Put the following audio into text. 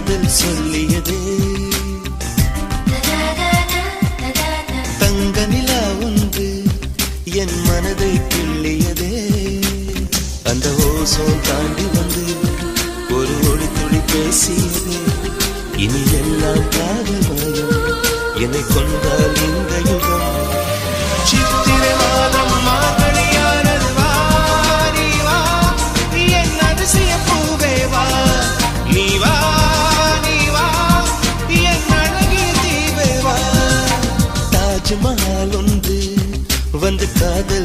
காதல் சொல்லியதே தங்க நிலா ஒன்று என் மனதை கிள்ளியதே அந்த ஓசோன் தாண்டி வந்து ஒரு ஒளி துளி பேசியதே இனி எல்லாம் காதல் மாயம் என்னை கொண்டால் இந்த யுகம் சித்திரை மாதம் மார்கழியானது வா நீ வா என் அதிசய பூவே வா நீ வா நீ வா என் அழகிய தீவே வா தாஜ்மஹால் ஒன்று வந்து காதல்